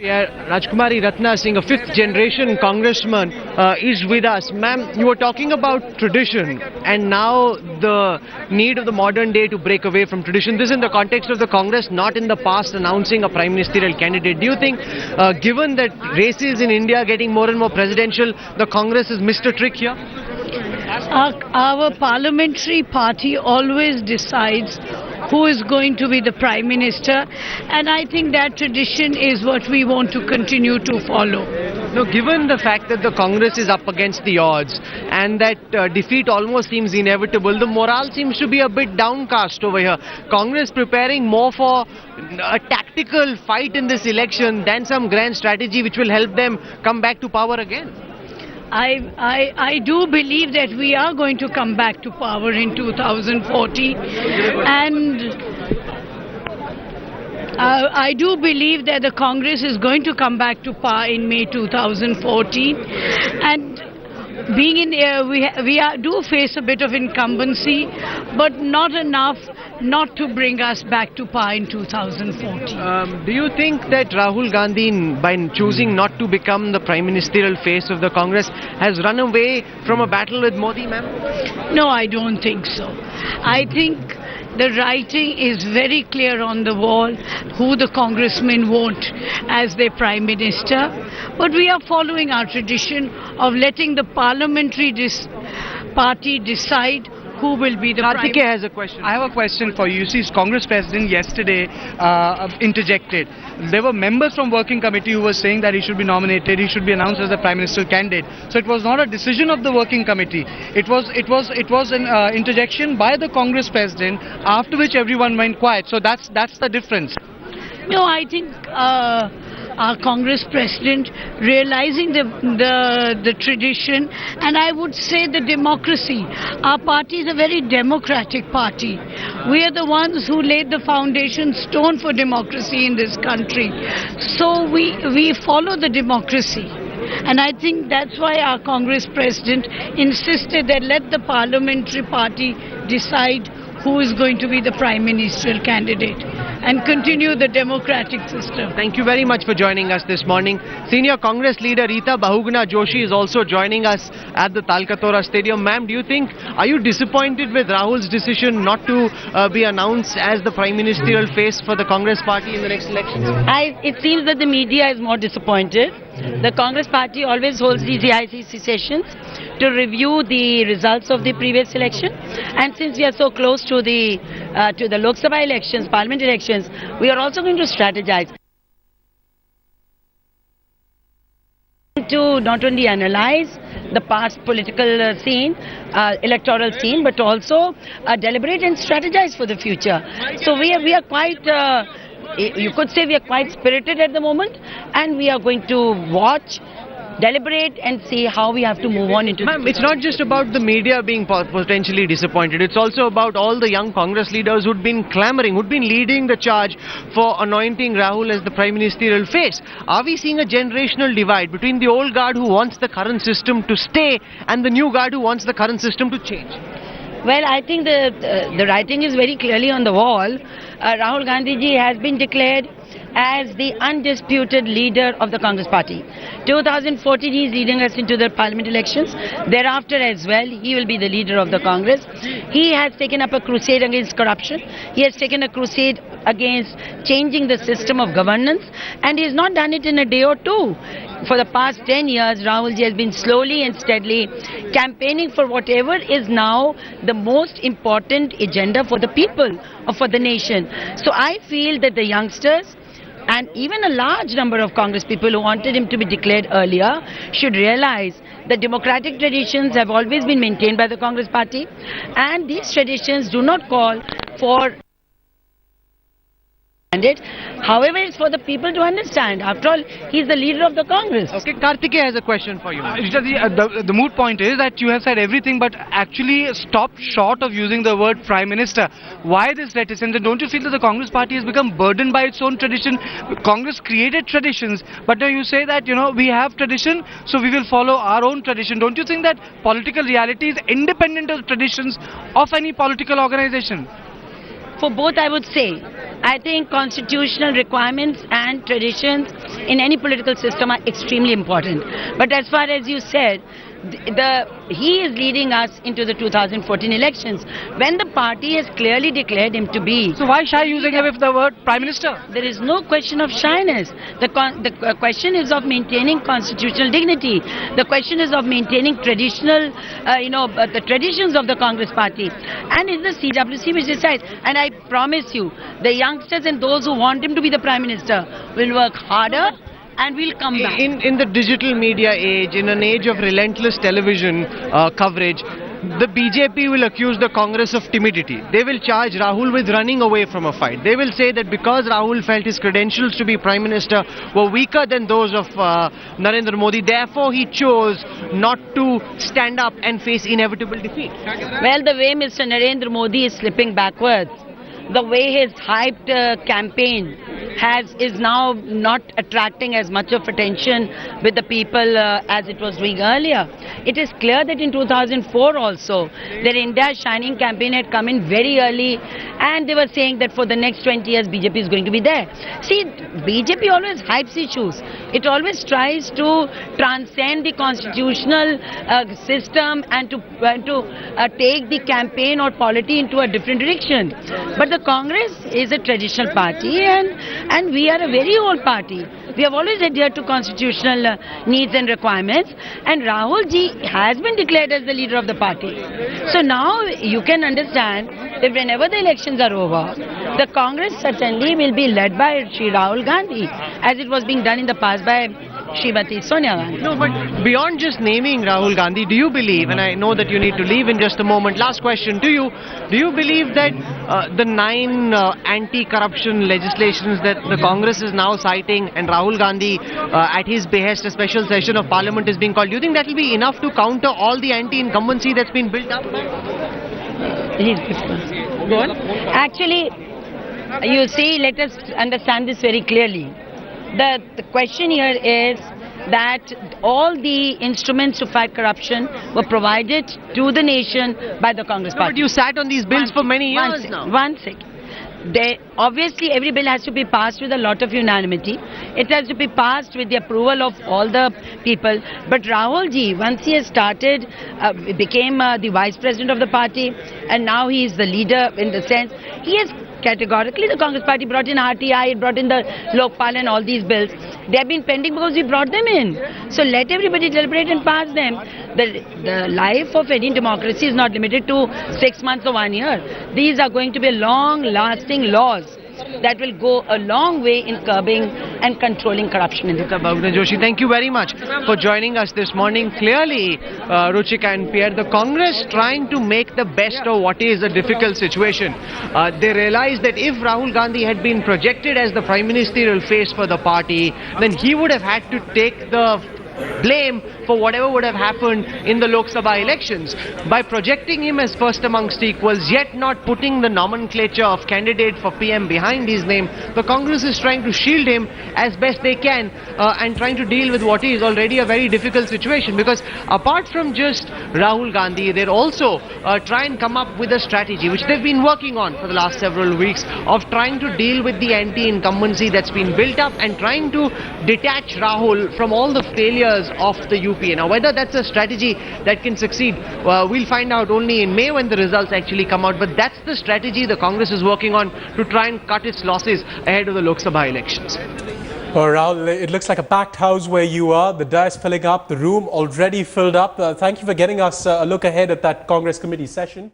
Yeah, Rajkumari Ratna Singh, a fifth generation congressman, is with us. Ma'am, you were talking about tradition and now the need of the modern day to break away from tradition. This in the context of the Congress, not in the past announcing a prime ministerial candidate. Do you think, given that races in India are getting more and more presidential, the Congress has missed a trick here? Our parliamentary party always decides who is going to be the Prime Minister, and I think that tradition is what we want to continue to follow. Now, given the fact that the Congress is up against the odds and that defeat almost seems inevitable, the morale seems to be a bit downcast over here. Congress preparing more for a tactical fight in this election than some grand strategy which will help them come back to power again. I do believe that we are going to come back to power in 2014, and I do believe that the Congress is going to come back to power in May 2014, and being in we do face a bit of incumbency, but not enough not to bring us back to power in 2014. Do you think that Rahul Gandhi, by choosing not to become the prime ministerial face of the Congress, has run away from a battle with Modi, ma'am? No, I don't think so. I think the writing is very clear on the wall who the congressmen want as their prime minister. But we are following our tradition of letting the parliamentary party decide who will be the Karthike has a question. I have a question for you. You see, Congress President yesterday interjected. There were members from working committee who were saying that he should be nominated, he should be announced as the prime minister candidate. So it was not a decision of the working committee. It was an interjection by the Congress President, after which everyone went quiet. So that's the difference. No, I think our Congress President realizing the tradition, and I would say the democracy. Our party is a very democratic party. We are the ones who laid the foundation stone for democracy in this country. So we follow the democracy. And I think that's why our Congress President insisted that let the parliamentary party decide who is going to be the prime ministerial candidate and continue the democratic system. Thank you very much for joining us this morning. Senior Congress leader Rita Bahuguna Joshi is also joining us at the Talkatora Stadium. Ma'am, do you think, are you disappointed with Rahul's decision not to be announced as the prime ministerial face for the Congress party in the next elections? It seems that the media is more disappointed. The Congress party always holds these EICC sessions to review the results of the previous election, and since we are so close to the Lok Sabha elections, Parliament elections, we are also going to strategize to not only analyze the past political scene, electoral scene, but also deliberate and strategize for the future. So we are quite you could say we are quite spirited at the moment, and we are going to watch, deliberate and see how we have to move on into. Ma'am, it's not just about the media being potentially disappointed. It's also about all the young Congress leaders who'd been clamoring, who'd been leading the charge for anointing Rahul as the prime ministerial face. Are we seeing a generational divide between the old guard who wants the current system to stay and the new guard who wants the current system to change? Well, I think the writing is very clearly on the wall. Rahul Gandhi ji has been declared as the undisputed leader of the Congress party. 2014 he is leading us into the parliament elections. Thereafter as well, he will be the leader of the Congress. He has taken up a crusade against corruption. He has taken a crusade against changing the system of governance, and he has not done it in a day or two. For the past 10 years, Rahul ji has been slowly and steadily campaigning for whatever is now the most important agenda for the people or for the nation. So I feel that the youngsters and even a large number of Congress people who wanted him to be declared earlier should realize that democratic traditions have always been maintained by the Congress party, and these traditions do not call for However, it's for the people to understand. After all, he's the leader of the Congress. Okay, Karthike has a question for you. The moot point is that you have said everything but actually stopped short of using the word prime minister. Why this reticence? And don't you feel that the Congress party has become burdened by its own tradition? Congress created traditions, but now you say that, we have tradition, so we will follow our own tradition. Don't you think that political reality is independent of traditions of any political organization? For both, I would say I think constitutional requirements and traditions in any political system are extremely important. But as far as you said, he is leading us into the 2014 elections when the party has clearly declared him to be. So why shy using him with the word Prime Minister? There is no question of shyness. The question is of maintaining constitutional dignity. The question is of maintaining traditional, the traditions of the Congress party. And it's the CWC which decides. And I promise you, the youngsters and those who want him to be the Prime Minister will work harder and we'll come back. In the digital media age, in an age of relentless television coverage, the BJP will accuse the Congress of timidity. They will charge Rahul with running away from a fight. They will say that because Rahul felt his credentials to be Prime Minister were weaker than those of Narendra Modi, therefore he chose not to stand up and face inevitable defeat. Well, the way Mr. Narendra Modi is slipping backwards, the way his hyped campaign is now not attracting as much of attention with the people as it was doing earlier. It is clear that in 2004 also, their India Shining campaign had come in very early and they were saying that for the next 20 years BJP is going to be there. See, BJP always hypes issues. It always tries to transcend the constitutional system and to take the campaign or polity into a different direction. But the Congress is a traditional party and we are a very old party. We have always adhered to constitutional needs and requirements, and Rahul ji has been declared as the leader of the party. So now you can understand that whenever the elections are over, the Congress certainly will be led by Shri Rahul Gandhi, as it was being done in the past by Srimati Sonia Gandhi. No, but beyond just naming Rahul Gandhi, do you believe, and I know that you need to leave in just a moment, last question to you, do you believe that the 9 anti-corruption legislations that the Congress is now citing and Rahul Gandhi at his behest a special session of Parliament is being called, do you think that will be enough to counter all the anti-incumbency that's been built up? Go on. Actually, you see, let us understand this very clearly. The question here is that all the instruments to fight corruption were provided to the nation by the Congress party. But you sat on these bills for many years now. One second. Obviously, every bill has to be passed with a lot of unanimity. It has to be passed with the approval of all the people. But Rahul ji, once he has started, became the vice president of the party, and now he is the leader in the sense, he has categorically, the Congress party brought in RTI, it brought in the Lokpal and all these bills. They have been pending because we brought them in. So let everybody deliberate and pass them. The life of any democracy is not limited to 6 months or 1 year. These are going to be long-lasting laws that will go a long way in curbing and controlling corruption in the country. Bahuguna Joshi, thank you very much for joining us this morning. Clearly, Ruchika and Pierre, the Congress trying to make the best of what is a difficult situation. They realized that if Rahul Gandhi had been projected as the prime ministerial face for the party, then he would have had to take the blame for whatever would have happened in the Lok Sabha elections. By projecting him as first amongst equals, yet not putting the nomenclature of candidate for PM behind his name, the Congress is trying to shield him as best they can and trying to deal with what is already a very difficult situation. Because apart from just Rahul Gandhi, they're also try and come up with a strategy, which they've been working on for the last several weeks, of trying to deal with the anti-incumbency that's been built up and trying to detach Rahul from all the failures of the UPA. Now, whether that's a strategy that can succeed, we'll find out only in May when the results actually come out. But that's the strategy the Congress is working on to try and cut its losses ahead of the Lok Sabha elections. Well, Rahul, it looks like a packed house where you are. The dais filling up, the room already filled up. Thank you for getting us a look ahead at that Congress committee session.